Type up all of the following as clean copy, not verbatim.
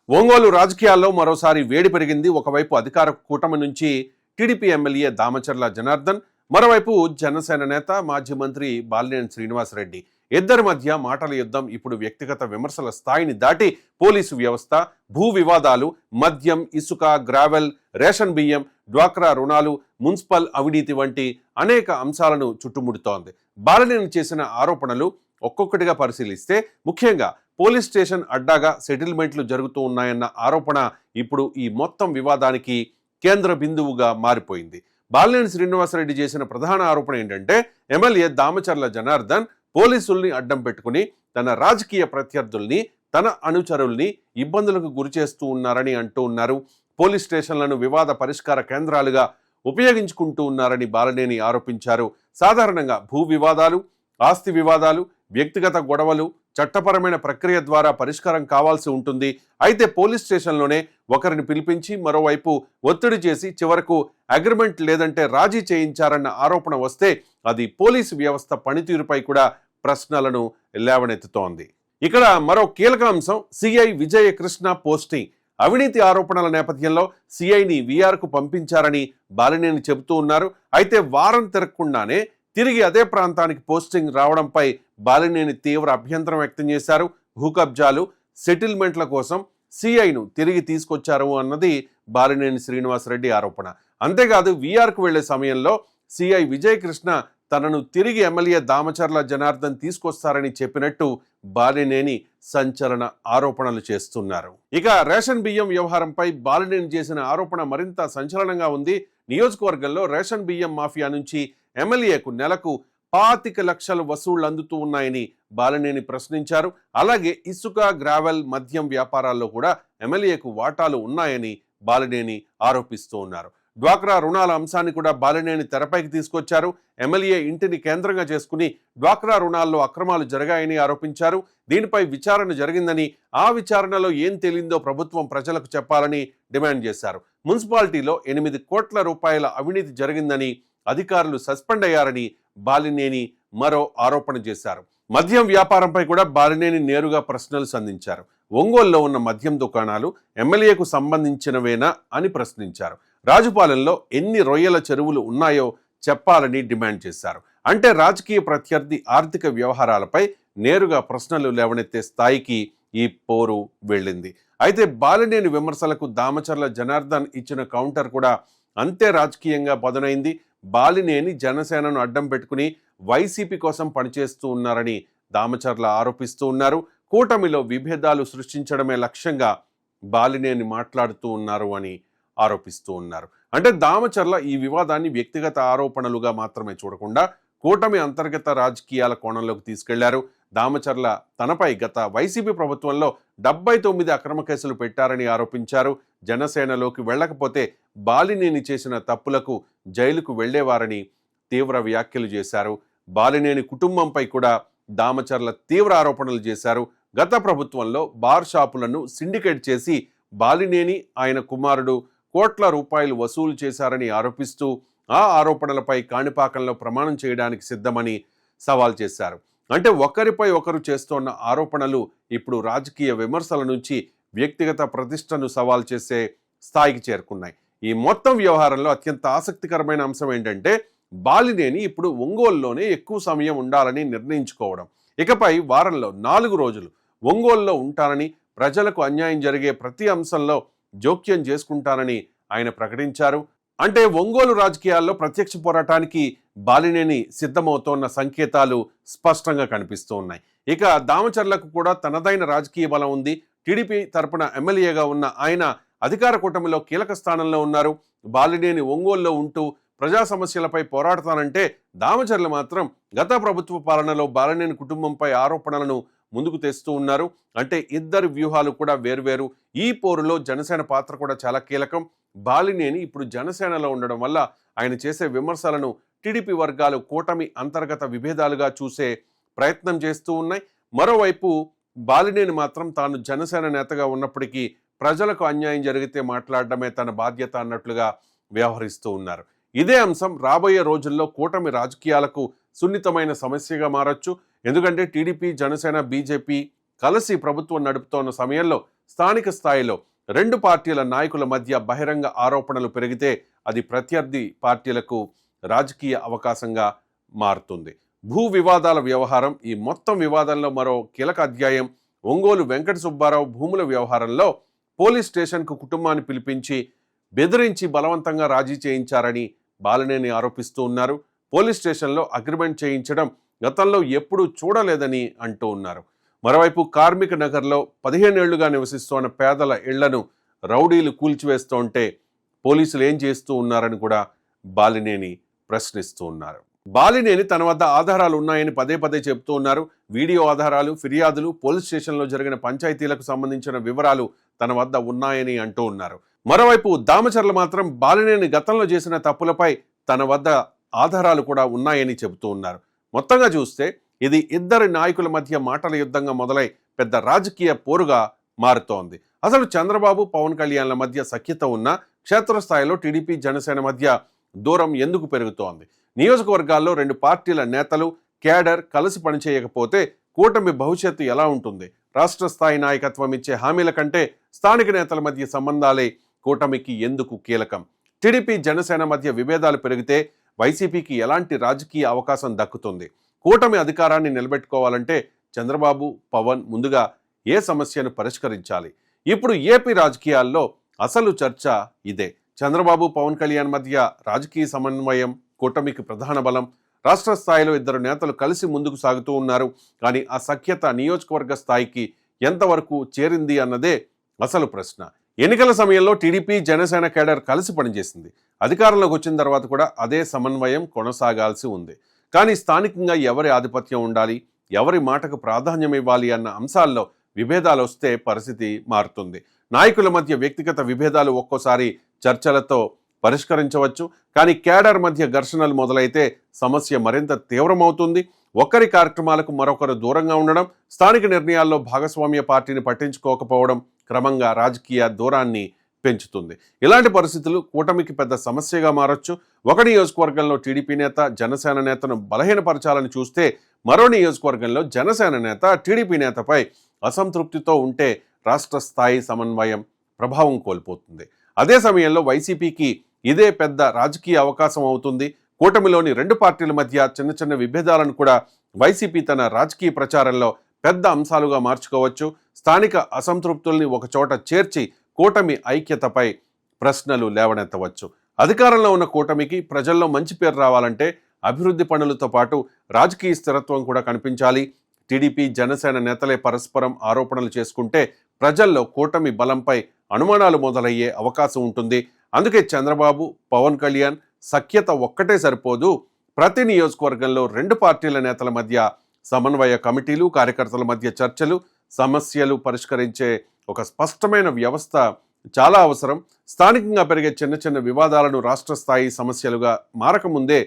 ఒంగోలు రాజకీయాల్లో మరోసారి వేడి పెరిగింది. ఒకవైపు అధికార కూటమి నుంచి టీడీపీ ఎమ్మెల్యే దామచర్ల జనార్దన్, మరోవైపు జనసేన నేత మాజీ మంత్రి బాలినేని శ్రీనివాసరెడ్డి. ఇద్దరి మధ్య మాటల యుద్ధం ఇప్పుడు వ్యక్తిగత విమర్శల స్థాయిని దాటి పోలీసు వ్యవస్థ, భూ వివాదాలు, మద్యం, ఇసుక, గ్రావెల్, రేషన్ బియ్యం, డ్వాక్రా రుణాలు, మున్సిపల్ అవినీతి వంటి అనేక అంశాలను చుట్టుముడుతోంది. బాలినేని చేసిన ఆరోపణలు ఒక్కొక్కటిగా పరిశీలిస్తే ముఖ్యంగా పోలీస్ స్టేషన్ అడ్డాగా సెటిల్మెంట్లు జరుగుతూ ఉన్నాయన్న ఆరోపణ ఇప్పుడు ఈ మొత్తం వివాదానికి కేంద్ర బిందువుగా మారిపోయింది. బాలినేని శ్రీనివాసరెడ్డి చేసిన ప్రధాన ఆరోపణ ఏంటంటే, ఎమ్మెల్యే దామచర్ల జనార్దన్ పోలీసుల్ని అడ్డం పెట్టుకుని తన రాజకీయ ప్రత్యర్థుల్ని, తన అనుచరుల్ని ఇబ్బందులకు గురిచేస్తూ ఉన్నారని అంటూ ఉన్నారు. పోలీస్ స్టేషన్లను వివాద పరిష్కార కేంద్రాలుగా ఉపయోగించుకుంటూ ఉన్నారని బాలినేని ఆరోపించారు. సాధారణంగా భూ వివాదాలు, ఆస్తి వివాదాలు, వ్యక్తిగత గొడవలు చట్టపరమైన ప్రక్రియ ద్వారా పరిష్కారం కావాల్సి ఉంటుంది. అయితే పోలీస్ స్టేషన్లోనే ఒకరిని పిలిపించి మరోవైపు ఒత్తిడి చేసి చివరకు అగ్రిమెంట్ లేదంటే రాజీ చేయించారన్న ఆరోపణ వస్తే అది పోలీసు వ్యవస్థ పనితీరుపై కూడా ప్రశ్నలను లేవనెత్తుతోంది. ఇక్కడ మరో కీలక అంశం సిఐ విజయ కృష్ణ పోస్టింగ్. అవినీతి ఆరోపణల నేపథ్యంలో సిఐని వీఆర్కు పంపించారని బాలినేని చెబుతూ ఉన్నారు. అయితే వారం తిరగకుండానే తిరిగి అదే ప్రాంతానికి పోస్టింగ్ రావడంపై బాలినేని తీవ్ర అభ్యంతరం వ్యక్తం చేశారు. భూ కబ్జాలు, సెటిల్మెంట్ల కోసం సిఐను తిరిగి తీసుకొచ్చారు అన్నది బాలినేని శ్రీనివాసరెడ్డి ఆరోపణ. అంతేకాదు, వీఆర్కు వెళ్లే సమయంలో సిఐ విజయ్ కృష్ణ తనను తిరిగి ఎమ్మెల్యే దామచర్ల జనార్దన్ తీసుకొస్తారని చెప్పినట్టు బాలినేని సంచలన ఆరోపణలు చేస్తున్నారు. ఇక రేషన్ బియ్యం వ్యవహారంపై బాలినేని చేసిన ఆరోపణ మరింత సంచలనంగా ఉంది. నియోజకవర్గంలో రేషన్ బియ్యం మాఫియా నుంచి ఎమ్మెల్యేకు నెలకు 25 లక్షలు వసూళ్లు అందుతూ ఉన్నాయని బాలినేని ప్రశ్నించారు. అలాగే ఇసుక, గ్రావెల్, మద్యం వ్యాపారాల్లో కూడా ఎమ్మెల్యేకు వాటాలు ఉన్నాయని బాలినేని ఆరోపిస్తూ ఉన్నారు. డ్వాక్రా రుణాల అంశాన్ని కూడా బాలినేని తెరపైకి తీసుకొచ్చారు. ఎమ్మెల్యే ఇంటిని కేంద్రంగా చేసుకుని డ్వాక్రా రుణాల్లో అక్రమాలు జరిగాయని ఆరోపించారు. దీనిపై విచారణ జరిగిందని, ఆ విచారణలో ఏం తేలిందో ప్రభుత్వం ప్రజలకు చెప్పాలని డిమాండ్ చేశారు. మున్సిపాలిటీలో 8 కోట్ల రూపాయల అవినీతి జరిగిందని, అధికారులు సస్పెండ్ అయ్యారని బాలినేని మరో ఆరోపణ చేశారు. మద్యం వ్యాపారంపై కూడా బాలినేని నేరుగా ప్రశ్నలు సంధించారు. ఒంగోలులో ఉన్న మద్యం దుకాణాలు ఎమ్మెల్యేకు సంబంధించినవేనా అని ప్రశ్నించారు. రాజుపాలెంలో ఎన్ని రొయ్యల చెరువులు ఉన్నాయో చెప్పాలని డిమాండ్ చేశారు. అంటే రాజకీయ ప్రత్యర్థి ఆర్థిక వ్యవహారాలపై నేరుగా ప్రశ్నలు లేవనెత్తే స్థాయికి ఈ పోరు వెళ్ళింది. అయితే బాలినేని విమర్శలకు దామచర్ల జనార్దన్ ఇచ్చిన కౌంటర్ కూడా అంతే రాజకీయంగా పదునైంది. బాలినేని జనసేనను అడ్డం పెట్టుకుని వైసీపీ కోసం పనిచేస్తూ ఉన్నారని దామచర్ల ఆరోపిస్తూ ఉన్నారు. కూటమిలో విభేదాలు సృష్టించడమే లక్ష్యంగా బాలినేని మాట్లాడుతూ ఉన్నారు అని ఆరోపిస్తూ ఉన్నారు. అంటే దామచర్ల ఈ వివాదాన్ని వ్యక్తిగత ఆరోపణలుగా మాత్రమే చూడకుండా కూటమి అంతర్గత రాజకీయాల కోణంలోకి తీసుకెళ్లారు. దామచర్ల తనపై గత వైసీపీ ప్రభుత్వంలో 79 అక్రమ కేసులు పెట్టారని ఆరోపించారు. జనసేనలోకి వెళ్లకపోతే బాలినేని చేసిన తప్పులకు జైలుకు వెళ్లేవారని తీవ్ర వ్యాఖ్యలు చేశారు. బాలినేని కుటుంబంపై కూడా దామచర్ల తీవ్ర ఆరోపణలు చేశారు. గత ప్రభుత్వంలో బార్ షాపులను సిండికేట్ చేసి బాలినేని, ఆయన కుమారుడు కోట్ల రూపాయలు వసూలు చేశారని ఆరోపిస్తూ ఆ ఆరోపణలపై కాణిపాకంలో ప్రమాణం చేయడానికి సిద్ధమని సవాల్ చేశారు. అంటే ఒకరిపై ఒకరు చేస్తోన్న ఆరోపణలు ఇప్పుడు రాజకీయ విమర్శల నుంచి వ్యక్తిగత ప్రతిష్టను సవాల్ చేసే స్థాయికి చేరుకున్నాయి. ఈ మొత్తం వ్యవహారంలో అత్యంత ఆసక్తికరమైన అంశం ఏంటంటే, బాలినేని ఇప్పుడు ఒంగోలులోనే ఎక్కువ సమయం ఉండాలని నిర్ణయించుకోవడం. ఇకపై వారంలో 4 రోజులు ఒంగోలులో ఉంటానని, ప్రజలకు అన్యాయం జరిగే ప్రతి అంశంలో జోక్యం చేసుకుంటానని ఆయన ప్రకటించారు. అంటే ఒంగోలు రాజకీయాల్లో ప్రత్యక్ష పోరాటానికి బాలినేని సిద్ధమవుతోన్న సంకేతాలు స్పష్టంగా కనిపిస్తూ ఉన్నాయి. ఇక దామచర్లకు కూడా తనదైన రాజకీయ బలం ఉంది. టీడీపీ తరపున ఎమ్మెల్యేగా ఉన్న ఆయన అధికార కూటమిలో కీలక స్థానంలో ఉన్నారు. బాలినేని ఒంగోలులో ఉంటూ ప్రజా సమస్యలపై పోరాడతానంటే, దామచర్ల మాత్రం గత ప్రభుత్వ పాలనలో బాలినేని కుటుంబంపై ఆరోపణలను ముందుకు తెస్తూ ఉన్నారు. అంటే ఇద్దరు వ్యూహాలు కూడా వేర్వేరు. ఈ పోరులో జనసేన పాత్ర కూడా చాలా కీలకం. బాలినేని ఇప్పుడు జనసేనలో ఉండడం వల్ల ఆయన చేసే విమర్శలను టీడీపీ వర్గాలు కూటమి అంతర్గత విభేదాలుగా చూసే ప్రయత్నం చేస్తూ ఉన్నాయి. మరోవైపు బాలినేని మాత్రం తాను జనసేన నేతగా ఉన్నప్పటికీ ప్రజలకు అన్యాయం జరిగితే మాట్లాడడమే తన బాధ్యత అన్నట్లుగా వ్యవహరిస్తూ ఉన్నారు. ఇదే అంశం రాబోయే రోజుల్లో కూటమి రాజకీయాలకు సున్నితమైన సమస్యగా మారచ్చు. ఎందుకంటే టీడీపీ, జనసేన, బీజేపీ కలిసి ప్రభుత్వం నడుపుతోన్న సమయంలో స్థానిక స్థాయిలో రెండు పార్టీల నాయకుల మధ్య బహిరంగ ఆరోపణలు పెరిగితే అది ప్రత్యర్థి పార్టీలకు రాజకీయ అవకాశంగా మారుతుంది. భూ వివాదాల వ్యవహారం ఈ మొత్తం వివాదంలో మరో కీలక అధ్యాయం. ఒంగోలు వెంకట సుబ్బారావు భూముల వ్యవహారంలో పోలీస్ స్టేషన్కు కుటుంబాన్ని పిలిపించి బెదిరించి బలవంతంగా రాజీ చేయించారని బాలినేని ఆరోపిస్తూ ఉన్నారు. పోలీస్ స్టేషన్లో అగ్రిమెంట్ చేయించడం గతంలో ఎప్పుడూ చూడలేదని అంటూ ఉన్నారు. మరోవైపు కార్మిక నగర్లో 15 ఏళ్లుగా నివసిస్తున్న పేదల ఇళ్లను రౌడీలు కూల్చివేస్తూ ఉంటే పోలీసులు ఏం చేస్తూ ఉన్నారని కూడా బాలినేని ప్రశ్నిస్తూ ఉన్నారు. బాలినేని తన వద్ద ఆధారాలు ఉన్నాయని పదే పదే చెబుతూ ఉన్నారు. వీడియో ఆధారాలు, ఫిర్యాదులు, పోలీస్ స్టేషన్లో జరిగిన పంచాయతీలకు సంబంధించిన వివరాలు తన వద్ద ఉన్నాయని అంటూ ఉన్నారు. మరోవైపు దామచర్ల మాత్రం బాలినేని గతంలో చేసిన తప్పులపై తన వద్ద ఆధారాలు కూడా ఉన్నాయని చెబుతూ ఉన్నారు. మొత్తంగా చూస్తే ఇది ఇద్దరి నాయకుల మధ్య మాటల యుద్ధంగా మొదలై పెద్ద రాజకీయ పోరుగా మారుతోంది. అసలు చంద్రబాబు, పవన్ కళ్యాణ్ల మధ్య సఖ్యత ఉన్న క్షేత్రస్థాయిలో టీడీపీ, జనసేన మధ్య దూరం ఎందుకు పెరుగుతోంది? నియోజకవర్గాల్లో రెండు పార్టీల నేతలు, క్యాడర్ కలిసి పనిచేయకపోతే కూటమి భవిష్యత్తు ఎలా ఉంటుంది? రాష్ట్ర స్థాయి నాయకత్వం ఇచ్చే హామీల కంటే స్థానిక నేతల మధ్య సంబంధాలే కూటమికి ఎందుకు కీలకం? టీడీపీ, జనసేన మధ్య విభేదాలు పెరిగితే వైసీపీకి ఎలాంటి రాజకీయ అవకాశం దక్కుతుంది? కూటమి అధికారాన్ని నిలబెట్టుకోవాలంటే చంద్రబాబు, పవన్ ముందుగా ఏ సమస్యను పరిష్కరించాలి? ఇప్పుడు ఏపీ రాజకీయాల్లో అసలు చర్చ ఇదే. చంద్రబాబు, పవన్ కళ్యాణ్ మధ్య రాజకీయ సమన్వయం కూటమికి ప్రధాన బలం. రాష్ట్ర స్థాయిలో ఇద్దరు నేతలు కలిసి ముందుకు సాగుతూ ఉన్నారు. కానీ ఆ సఖ్యత నియోజకవర్గ స్థాయికి ఎంతవరకు చేరింది అన్నదే అసలు ప్రశ్న. ఎన్నికల సమయంలో టీడీపీ, జనసేన కేడర్ కలిసి పనిచేసింది. అధికారంలోకి వచ్చిన తర్వాత కూడా అదే సమన్వయం కొనసాగాల్సి ఉంది. కానీ స్థానికంగా ఎవరి ఆధిపత్యం ఉండాలి, ఎవరి మాటకు ప్రాధాన్యం ఇవ్వాలి అన్న అంశాల్లో విభేదాలు వస్తే పరిస్థితి మారుతుంది. నాయకుల మధ్య వ్యక్తిగత విభేదాలు ఒక్కోసారి చర్చలతో పరిష్కరించవచ్చు. కానీ కేడర్ మధ్య ఘర్షణలు మొదలైతే సమస్య మరింత తీవ్రమవుతుంది. ఒకరి కార్యక్రమాలకు మరొకరు దూరంగా ఉండడం, స్థానిక నిర్ణయాల్లో భాగస్వామ్య పార్టీని పట్టించుకోకపోవడం క్రమంగా రాజకీయ దూరాన్ని పెంచుతుంది. ఇలాంటి పరిస్థితులు కూటమికి పెద్ద సమస్యగా మారొచ్చు. ఒక నియోజకవర్గంలో టీడీపీ నేత జనసేన నేతను బలహీనపరచాలని చూస్తే మరో నియోజకవర్గంలో జనసేన నేత టీడీపీ నేతపై అసంతృప్తితో ఉంటే రాష్ట్ర స్థాయి సమన్వయం ప్రభావం కోల్పోతుంది. అదే సమయంలో వైసీపీకి ఇదే పెద్ద రాజకీయ అవకాశం అవుతుంది. కూటమిలోని రెండు పార్టీల మధ్య చిన్న చిన్న విభేదాలను కూడా వైసీపీ తన రాజకీయ ప్రచారంలో పెద్ద అంశాలుగా మార్చుకోవచ్చు. స్థానిక అసంతృప్తుల్ని ఒకచోట చేర్చి కూటమి ఐక్యతపై ప్రశ్నలు లేవనెత్తవచ్చు. అధికారంలో ఉన్న కూటమికి ప్రజల్లో మంచి పేరు రావాలంటే అభివృద్ధి పనులతో పాటు రాజకీయ స్థిరత్వం కూడా కనిపించాలి. టీడీపీ, జనసేన నేతలే పరస్పరం ఆరోపణలు చేసుకుంటే ప్రజల్లో కూటమి బలంపై అనుమానాలు మొదలయ్యే అవకాశం ఉంటుంది. అందుకే చంద్రబాబు, పవన్ కళ్యాణ్ సఖ్యత ఒక్కటే సరిపోదు. ప్రతి నియోజకవర్గంలో రెండు పార్టీల నేతల మధ్య సమన్వయ కమిటీలు, కార్యకర్తల మధ్య చర్చలు, సమస్యలు పరిష్కరించే ఒక స్పష్టమైన వ్యవస్థ చాలా అవసరం. స్థానికంగా పెరిగే చిన్న చిన్న వివాదాలను రాష్ట్ర స్థాయి సమస్యలుగా మారకముందే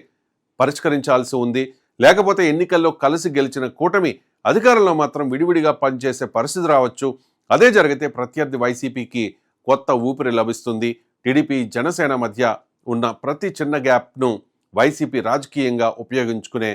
పరిష్కరించాల్సి ఉంది. లేకపోతే ఎన్నికల్లో కలిసి గెలిచిన కూటమి అధికారంలో మాత్రం విడివిడిగా పనిచేసే పరిస్థితి రావచ్చు. అదే జరిగితే ప్రత్యర్థి వైసీపీకి కొత్త ఊపిరి లభిస్తుంది. టీడీపీ, జనసేన మధ్య ఉన్న ప్రతి చిన్న గ్యాప్ను వైసీపీ రాజకీయంగా ఉపయోగించుకునే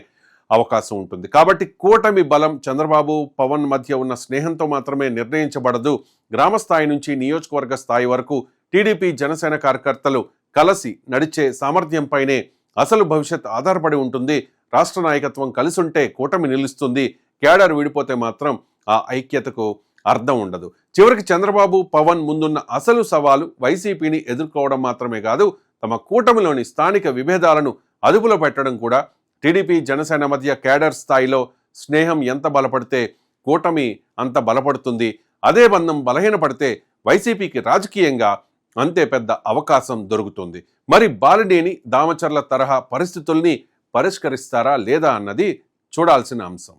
అవకాశం ఉంటుంది. కాబట్టి కూటమి బలం చంద్రబాబు, పవన్ మధ్య ఉన్న స్నేహంతో మాత్రమే నిర్ణయించబడదు. గ్రామ స్థాయి నుంచి నియోజకవర్గ స్థాయి వరకు టీడీపీ, జనసేన కార్యకర్తలు కలిసి నడిచే సామర్థ్యంపైనే అసలు భవిష్యత్ ఆధారపడి ఉంటుంది. రాష్ట్ర నాయకత్వం కలిసి ఉంటే కూటమి నిలుస్తుంది. కేడర్ విడిపోతే మాత్రం ఆ ఐక్యతకు అర్థం ఉండదు. చివరికి చంద్రబాబు, పవన్ ముందున్న అసలు సవాలు వైసీపీని ఎదుర్కోవడం మాత్రమే కాదు, తమ కూటమిలోని స్థానిక విభేదాలను అదుపులో పెట్టడం కూడా. టీడీపీ, జనసేన మధ్య కేడర్ స్థాయిలో స్నేహం ఎంత బలపడితే కూటమి అంత బలపడుతుంది. అదే బంధం బలహీనపడితే వైసీపీకి రాజకీయంగా అంతే పెద్ద అవకాశం దొరుకుతుంది. మరి బాలినేని, దామచర్ల తరహా పరిస్థితుల్ని పరిష్కరిస్తారా లేదా అన్నది చూడాల్సిన అంశం.